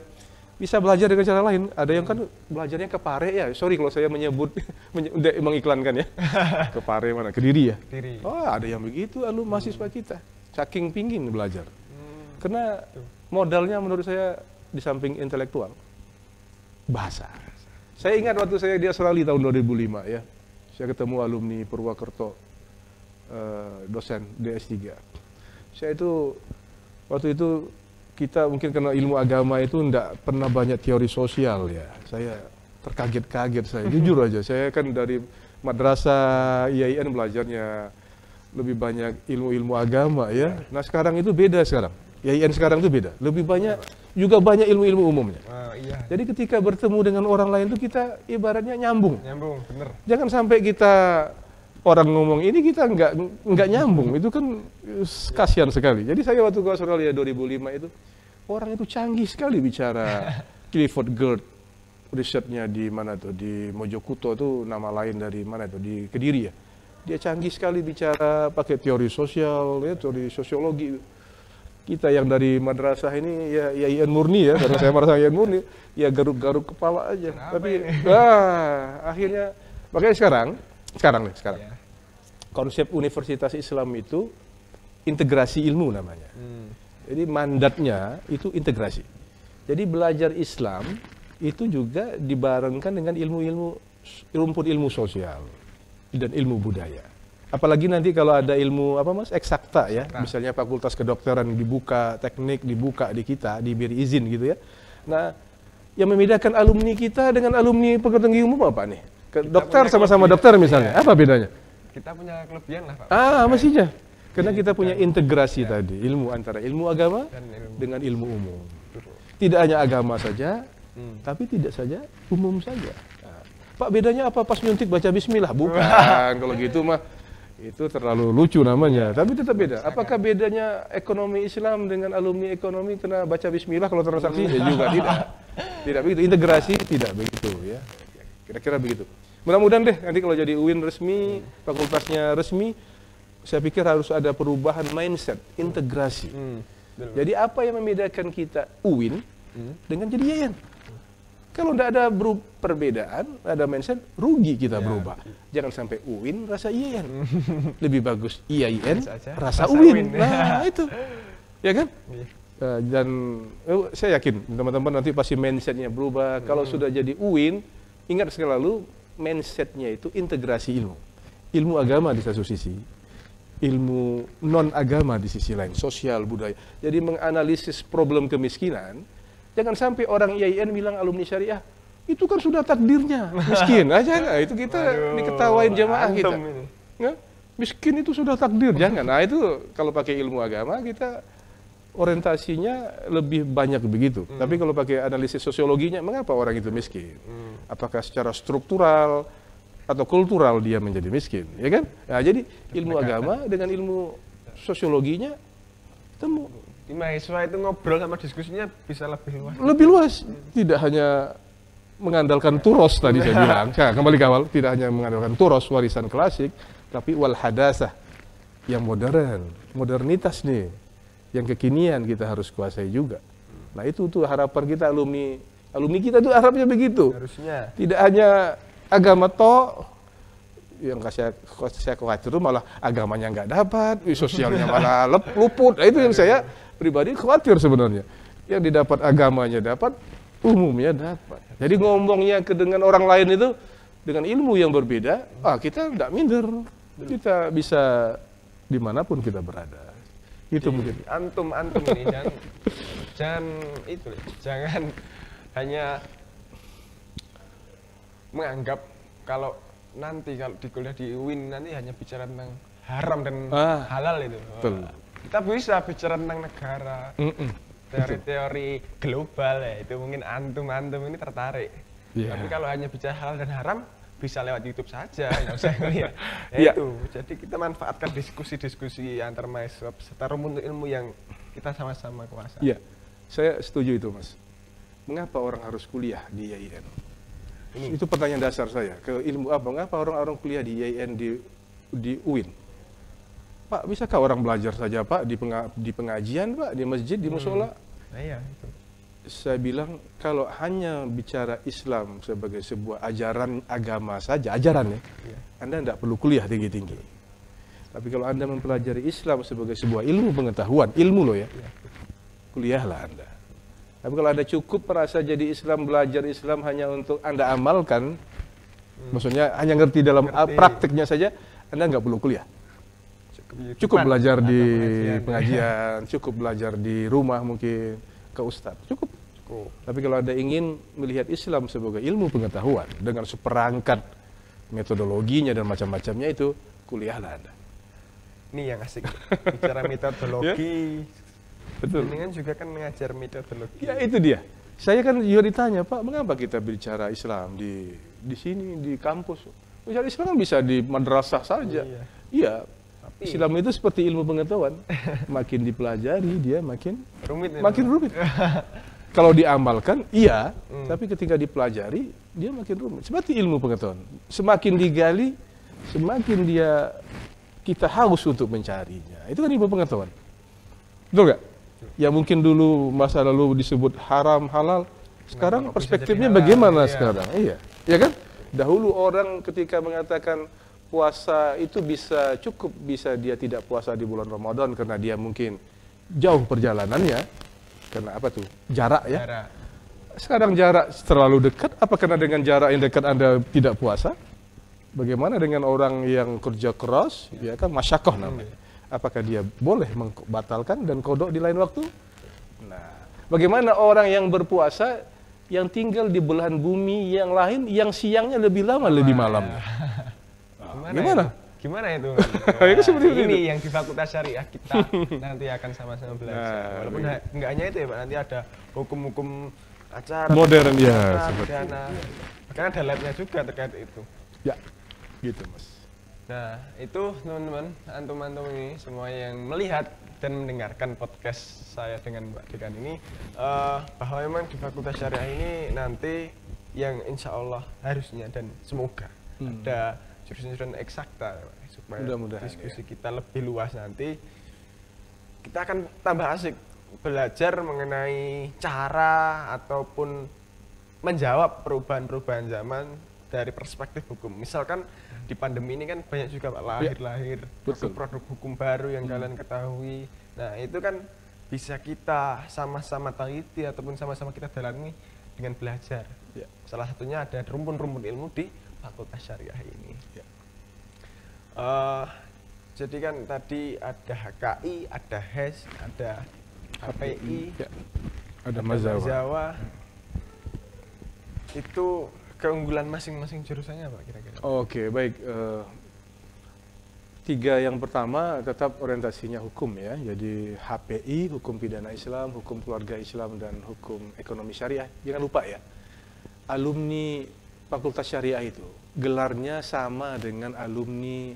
bisa belajar dengan cara lain. Ada yang kan belajarnya ke Pare ya. Sorry kalau saya menyebut mengiklankan ya. Ke Pare mana? Kediri ya. Kediri. Oh, ada yang begitu mahasiswa kita. Saking pingin belajar. Karena modalnya menurut saya di samping intelektual, bahasa. Saya ingat waktu saya di Australia tahun 2005 ya. Saya ketemu alumni Purwakerto, dosen DS3. Saya itu, waktu itu kita mungkin karena ilmu agama itu enggak pernah banyak teori sosial ya. Saya terkaget-kaget saya, jujur aja. Saya kan dari madrasah IAIN belajarnya lebih banyak ilmu-ilmu agama ya. Nah sekarang itu beda sekarang. IAIN sekarang itu beda. Lebih banyak, juga banyak ilmu-ilmu umumnya. Iya. Jadi ketika bertemu dengan orang lain itu kita ibaratnya nyambung. Nyambung, bener. Jangan sampai kita orang ngomong ini kita nggak nyambung. Itu kan kasihan sekali. Jadi saya waktu ke Australia 2005 itu orang itu canggih sekali bicara. Clifford Gerd, risetnya di mana tuh, di Mojokuto itu nama lain dari mana tuh, di Kediri ya. Dia canggih sekali bicara pakai teori sosial, ya, teori sosiologi. Kita yang dari madrasah ini ya IAIN murni ya, karena saya merasa IAIN murni, ya garuk-garuk kepala aja. Tapi akhirnya makanya sekarang. Ya. Konsep Universitas Islam itu integrasi ilmu namanya. Jadi mandatnya itu integrasi. Jadi belajar Islam itu juga dibarengkan dengan ilmu-ilmu rumpun ilmu sosial dan ilmu budaya. Apalagi nanti kalau ada ilmu eksakta ya, misalnya fakultas kedokteran dibuka, teknik dibuka di kita, diberi izin gitu ya. Nah, yang membedakan alumni kita dengan alumni perguruan tinggi umum apa nih? Dokter sama-sama dokter misalnya, apa bedanya? Kita punya kelebihan lah Pak. Mestinya. Karena kita punya integrasi tadi, ilmu antara ilmu agama dengan ilmu umum. Tidak hanya agama saja, tapi tidak saja umum saja. Nah, Pak bedanya apa pas nyuntik baca bismillah? Bukan, kalau gitu mah itu terlalu lucu namanya, tapi tetap beda. Apakah bedanya ekonomi Islam dengan alumni ekonomi kena baca bismillah kalau transaksi? Ya juga tidak. Tidak begitu, integrasi tidak begitu ya. Kira-kira begitu. Mudah-mudahan deh nanti kalau jadi UIN resmi, fakultasnya resmi, saya pikir harus ada perubahan mindset, integrasi. Jadi apa yang membedakan kita UIN dengan jadi IAIN? Kalau tidak ada perbedaan, ada mindset, rugi kita berubah. Jangan sampai UIN rasa IAIN. Lebih bagus IAIN rasa UIN. Nah itu, ya kan? Dan saya yakin teman-teman nanti pasti mindsetnya berubah. Kalau sudah jadi UIN, ingat sekali lalu, mindsetnya itu integrasi ilmu. Ilmu agama di satu sisi, ilmu non-agama di sisi lain, sosial, budaya. Jadi menganalisis problem kemiskinan. Jangan sampai orang IAIN bilang alumni syariah, itu kan sudah takdirnya, miskin aja. Nah, itu kita diketawain jamaah kita. Ya, miskin itu sudah takdir, jangan. Nah itu kalau pakai ilmu agama kita orientasinya lebih banyak begitu. Tapi kalau pakai analisis sosiologinya, mengapa orang itu miskin? Apakah secara struktural atau kultural dia menjadi miskin, ya kan? Nah, jadi ilmu agama dengan ilmu sosiologinya temu. Di mahasiswa itu ngobrol sama diskusinya bisa lebih luas. Lebih luas, tidak hanya mengandalkan turos tadi saya bilang. Nah, kembali ke awal, tidak hanya mengandalkan turos warisan klasik, tapi wal hadasah yang modern, modernitas nih, yang kekinian kita harus kuasai juga. Nah itu tuh harapan kita alumni kita tuh harapnya begitu. Harusnya. Tidak hanya agama toh, yang saya khawatir itu malah agamanya nggak dapat, sosialnya malah luput. Nah, itu yang saya pribadi khawatir sebenarnya. Yang didapat agamanya dapat, umumnya dapat. Jadi ngomongnya dengan orang lain itu dengan ilmu yang berbeda, kita tidak minder. Kita bisa dimanapun kita berada. Itu mungkin. Antum ini jangan hanya menganggap kalau nanti kalau di kuliah di UIN nanti hanya bicara tentang haram dan halal itu. Betul. Kita bisa bicara tentang negara, teori-teori global ya, itu mungkin antum ini tertarik. Tapi kalau hanya bicara halal dan haram, bisa lewat YouTube saja, nggak usah ngeliat. Itu, jadi kita manfaatkan diskusi-diskusi antar mahasiswa serta rumpun ilmu yang kita sama-sama kuasai. Iya, saya setuju itu, Mas. Mengapa orang harus kuliah di IAIN? Itu pertanyaan dasar saya. Ke ilmu apa? Mengapa orang-orang kuliah di IAIN di UIN? Pak, bisakah orang belajar saja, Pak, di pengajian, Pak, di masjid, di musola? Iya, itu. Saya bilang, kalau hanya bicara Islam sebagai sebuah ajaran agama saja, ajaran ya, Anda tidak perlu kuliah tinggi-tinggi. Tapi kalau Anda mempelajari Islam sebagai sebuah ilmu pengetahuan, ilmu loh ya, kuliahlah Anda. Tapi kalau Anda cukup merasa jadi Islam, belajar Islam hanya untuk Anda amalkan, maksudnya hanya ngerti dalam prakteknya saja, Anda nggak perlu kuliah. Cukup belajar di pengajian, cukup belajar di rumah mungkin, ke ustadz, cukup. Tapi kalau Anda ingin melihat Islam sebagai ilmu pengetahuan dengan seperangkat metodologinya dan macam-macamnya, itu kuliahlah Anda. Ini yang asik, bicara metodologi. Betul. Ini kan juga kan mengajar metodologi. Ya itu dia. Saya kan juga ditanya, Pak, mengapa kita bicara Islam di sini, di kampus? Bicara Islam kan bisa di madrasah saja. Iya. Tapi Islam itu seperti ilmu pengetahuan. Makin dipelajari, dia makin rumit. Kalau diamalkan, iya. Tapi ketika dipelajari, dia makin rumit. Seperti ilmu pengetahuan. Semakin digali, semakin kita haus untuk mencarinya. Itu kan ilmu pengetahuan. Betul nggak? Ya mungkin dulu masa lalu disebut haram, halal. Sekarang perspektifnya bagaimana sekarang? Iya. Ya kan? Dahulu orang ketika mengatakan puasa itu bisa dia tidak puasa di bulan Ramadan karena dia mungkin jauh perjalanannya. Karena apa tuh? Jarak ya. Sekarang jarak terlalu dekat, apa karena dengan jarak yang dekat Anda tidak puasa? Bagaimana dengan orang yang kerja keras, ya kan, masyakoh namanya. Apakah dia boleh membatalkan dan kodok di lain waktu? Nah, bagaimana orang yang berpuasa yang tinggal di belahan bumi yang lain, yang siangnya lebih lama, lebih malam? Gimana itu? Ini yang di Fakultas Syariah kita nanti akan sama-sama belajar. Walaupun nggak hanya itu ya Pak, nanti ada hukum-hukum acara modern ya, karena ada labnya juga terkait itu. Ya, gitu Mas. Nah, itu teman-teman, antum-antum ini semua yang melihat dan mendengarkan podcast saya dengan Mbak Dekan ini, bahwa memang di Fakultas Syariah ini nanti yang insya Allah harusnya dan semoga ada jurusan-jurusan eksakta supaya diskusi kita lebih luas nanti. Kita akan tambah asik belajar mengenai cara ataupun menjawab perubahan-perubahan zaman dari perspektif hukum. Misalkan di pandemi ini kan banyak juga Pak lahir produk-produk hukum baru yang kalian ketahui. Nah itu kan bisa kita sama-sama teliti ataupun sama-sama kita dalami dengan belajar. Salah satunya ada rumpun-rumpun ilmu di Fakultas Syariah ini. Jadi kan tadi ada HKI, ada HES, ada HPI, ada Mazawa. Itu keunggulan masing-masing jurusannya Pak kira-kira? Oke, baik. Tiga yang pertama tetap orientasinya hukum ya. Jadi HPI, hukum pidana Islam, hukum keluarga Islam, dan hukum ekonomi syariah. Jangan lupa ya, alumni Fakultas Syariah itu gelarnya sama dengan alumni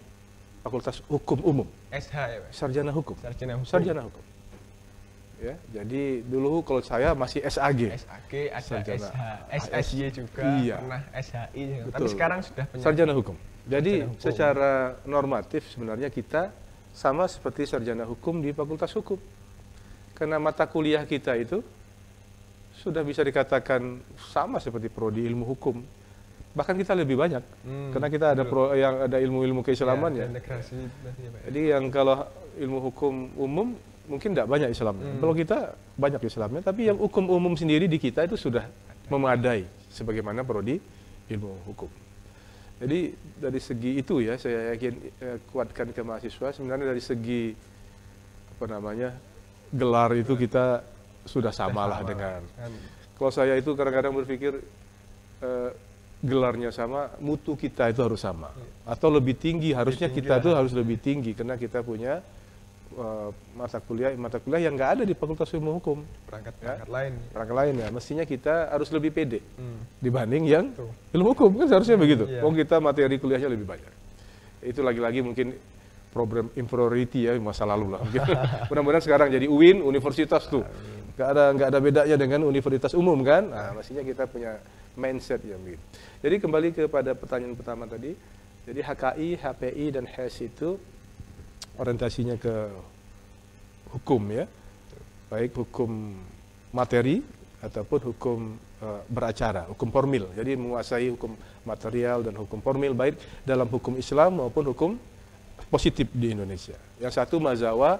Fakultas Hukum Umum. SH ya Pak? Sarjana Hukum. Sarjana Hukum. Ya, jadi dulu kalau saya masih SAG. SAG, ada SH, SSY juga, pernah SHI juga. Tapi sekarang sudah sarjana hukum. Jadi secara normatif sebenarnya kita sama seperti sarjana hukum di Fakultas Hukum. Karena mata kuliah kita itu sudah bisa dikatakan sama seperti prodi ilmu hukum. Bahkan kita lebih banyak, karena kita ada yang ada ilmu-ilmu keislamannya. Jadi yang kalau ilmu hukum umum mungkin tidak banyak Islamnya. Kalau kita banyak Islamnya, tapi yang hukum umum sendiri di kita itu sudah memadai sebagaimana prodi ilmu hukum. Jadi dari segi itu ya, saya yakin kuatkan ke mahasiswa. Sebenarnya dari segi gelar itu kita sudah samalah dengan. Kalau saya itu kadang-kadang berpikir gelarnya sama, mutu kita itu harus sama. Atau lebih tinggi, harusnya tinggi kita lah. tuh harus lebih tinggi karena kita punya mata kuliah yang nggak ada di Fakultas Ilmu Hukum. Perangkat lain. Perangkat lain ya, mestinya kita harus lebih pede Hmm. dibanding yang Tuh. ilmu hukum, kan seharusnya begitu. Iya. Oh, kita materi kuliahnya lebih banyak. Itu lagi-lagi mungkin problem inferiority ya, masa lalu lah. Mungkin. Mudah-mudahan sekarang jadi UIN, universitas tuh. Nggak ada bedanya dengan universitas umum kan. Nah, mestinya kita punya mindset yang begitu. Jadi kembali kepada pertanyaan pertama tadi. Jadi HKI, HPI, dan HES itu orientasinya ke hukum ya. Baik hukum materi ataupun hukum beracara, hukum formil. Jadi menguasai hukum material dan hukum formil baik dalam hukum Islam maupun hukum positif di Indonesia. Yang satu Mazawa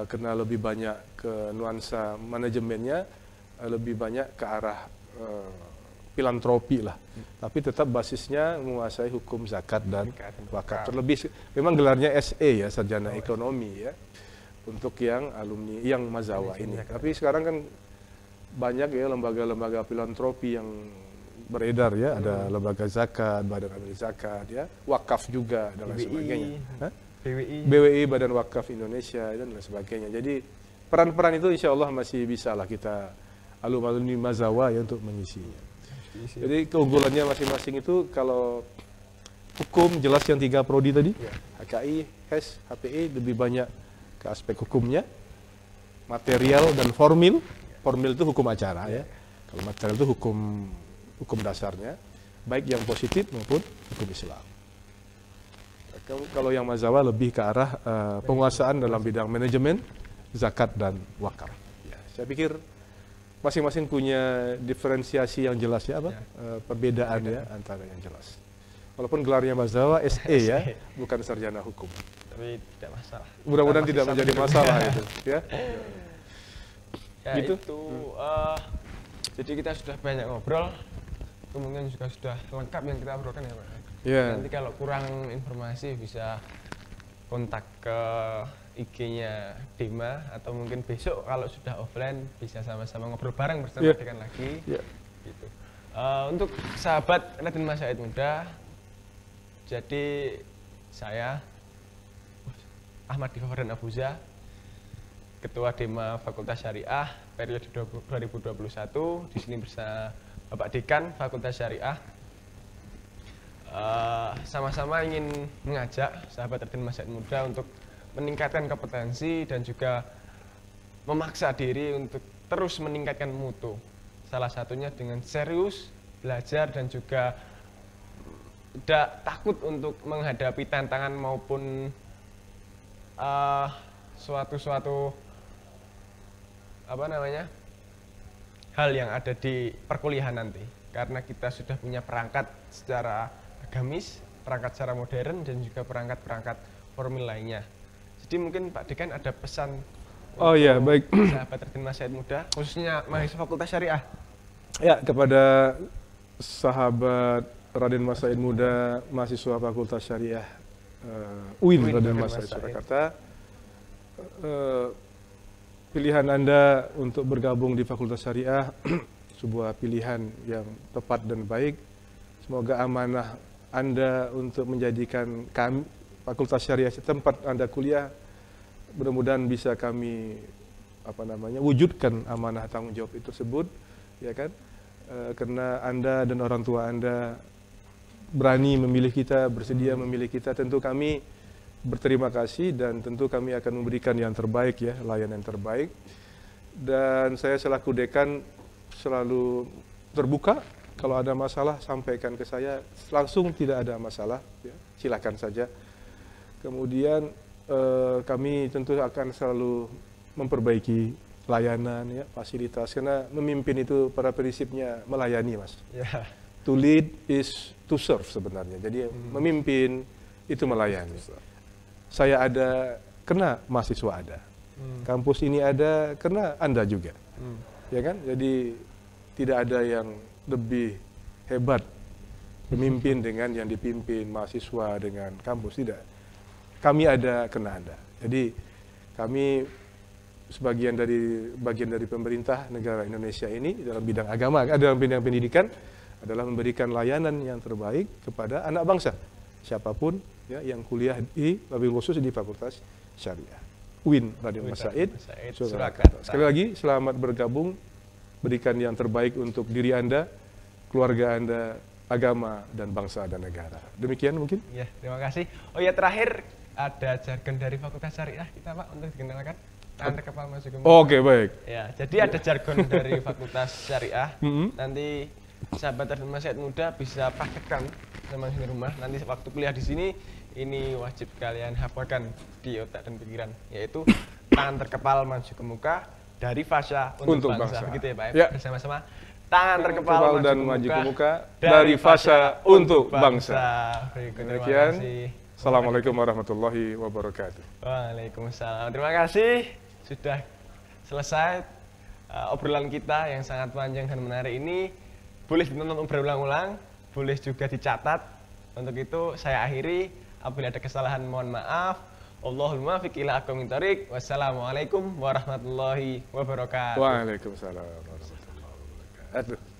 karena lebih banyak ke nuansa manajemennya, lebih banyak ke arah filantropi lah. Tapi tetap basisnya menguasai hukum zakat dan wakaf. Terlebih memang gelarnya SE ya, sarjana ekonomi ya. Untuk yang alumni yang Mazawa ini. Tapi sekarang kan banyak ya lembaga-lembaga filantropi yang beredar ya, ada lembaga zakat, badan amil zakat ya, wakaf juga dan lain sebagainya. BWI, Badan Wakaf Indonesia dan lain sebagainya. Jadi peran-peran itu insya Allah masih bisa lah kita alumni Mazawa ya untuk mengisinya. Jadi keunggulannya masing-masing itu kalau hukum jelas yang 3 prodi tadi, HKI, HES, HPI lebih banyak ke aspek hukumnya, material dan formil. Formil itu hukum acara ya. Kalau material itu hukum dasarnya, baik yang positif maupun hukum Islam. Kalau yang Mazawa lebih ke arah penguasaan dalam bidang manajemen, zakat dan wakaf. Ya, saya pikir masing-masing punya diferensiasi yang jelas ya, perbedaan ya antara yang jelas. Walaupun gelarnya Mazawa SE ya, bukan sarjana hukum. Tapi tidak masalah. Mudah-mudahan tidak menjadi masalah itu ya. Ya Gitu. itu jadi kita sudah banyak ngobrol, kemungkinan juga sudah lengkap yang kita obrolkan ya Pak. Ya. Nanti kalau kurang informasi bisa kontak ke IG-nya Dema atau mungkin besok kalau sudah offline bisa sama-sama ngobrol bareng bersama dengan lagi. Gitu. Untuk sahabat Raden Mas Said Muda, jadi saya Ahmad Difafaran Abuza, Ketua Dema Fakultas Syariah periode 2021, di sini bersama Bapak Dekan Fakultas Syariah. Sama-sama ingin mengajak sahabat Raden Mas Said Muda untuk meningkatkan kompetensi dan juga memaksa diri untuk terus meningkatkan mutu. Salah satunya dengan serius belajar dan juga tidak takut untuk menghadapi tantangan maupun suatu hal yang ada di perkuliahan nanti, karena kita sudah punya perangkat secara agamis, perangkat secara modern dan juga perangkat-perangkat formil lainnya. Jadi mungkin Pak Dekan ada pesan Baik. sahabat Raden Mas Said Muda, khususnya mahasiswa Fakultas Syariah. Ya, kepada sahabat Raden Mas Said Muda, mahasiswa Fakultas Syariah UIN Raden Mas Said Surakarta, pilihan Anda untuk bergabung di Fakultas Syariah sebuah pilihan yang tepat dan baik. Semoga amanah Anda untuk menjadikan kami Fakultas Syariah tempat Anda kuliah, mudah-mudahan bisa kami wujudkan amanah tanggung jawab itu tersebut, ya kan? Karena Anda dan orang tua Anda berani memilih kita, bersedia memilih kita, tentu kami berterima kasih dan tentu kami akan memberikan yang terbaik ya, layanan yang terbaik. Dan saya selaku dekan selalu terbuka. Kalau ada masalah sampaikan ke saya, langsung tidak ada masalah, ya, silakan saja. Kemudian kami tentu akan selalu memperbaiki layanan, ya, fasilitas, karena memimpin itu pada prinsipnya melayani, Mas. Ya. To lead is to serve sebenarnya. Jadi memimpin itu melayani. Saya ada karena mahasiswa ada. Kampus ini ada karena Anda juga. Ya kan? Jadi tidak ada yang lebih hebat pemimpin dengan yang dipimpin, mahasiswa dengan kampus, tidak. Kami ada karena Anda. Jadi kami bagian dari pemerintah negara Indonesia ini dalam bidang agama, dalam bidang pendidikan, adalah memberikan layanan yang terbaik kepada anak bangsa, siapapun ya yang kuliah di wabil khusus di Fakultas Syariah UIN Raden Mas Said Surakarta. Sekali lagi selamat bergabung, berikan yang terbaik untuk diri Anda, keluarga Anda, agama dan bangsa dan negara. Demikian mungkin. Ya, terima kasih. Oh ya, terakhir ada jargon dari Fakultas Syariah kita Pak untuk dikenalkan. Tangan terkepal maju ke muka. Oke, baik. Ya, jadi ada jargon dari Fakultas Syariah. Nanti sahabat Raden Mas Said muda bisa praktekkan sama di rumah. Nanti waktu kuliah di sini ini wajib kalian hafalkan di otak dan pikiran, yaitu tangan terkepal maju ke muka dari fasa untuk bangsa. Begitu ya Pak. Ya. Bersama-sama. Tangan terkepal dan maju ke muka dari fasa untuk bangsa. Demikian. Assalamualaikum warahmatullahi wabarakatuh. Waalaikumsalam. Terima kasih sudah selesai obrolan kita yang sangat panjang dan menarik ini. Boleh ditonton berulang-ulang, boleh juga dicatat. Untuk itu saya akhiri. Apabila ada kesalahan mohon maaf. Allahumma fiq ila aqwamit thoriq. Wassalamualaikum warahmatullahi wabarakatuh. Waalaikumsalam warahmatullahi wabarakatuh.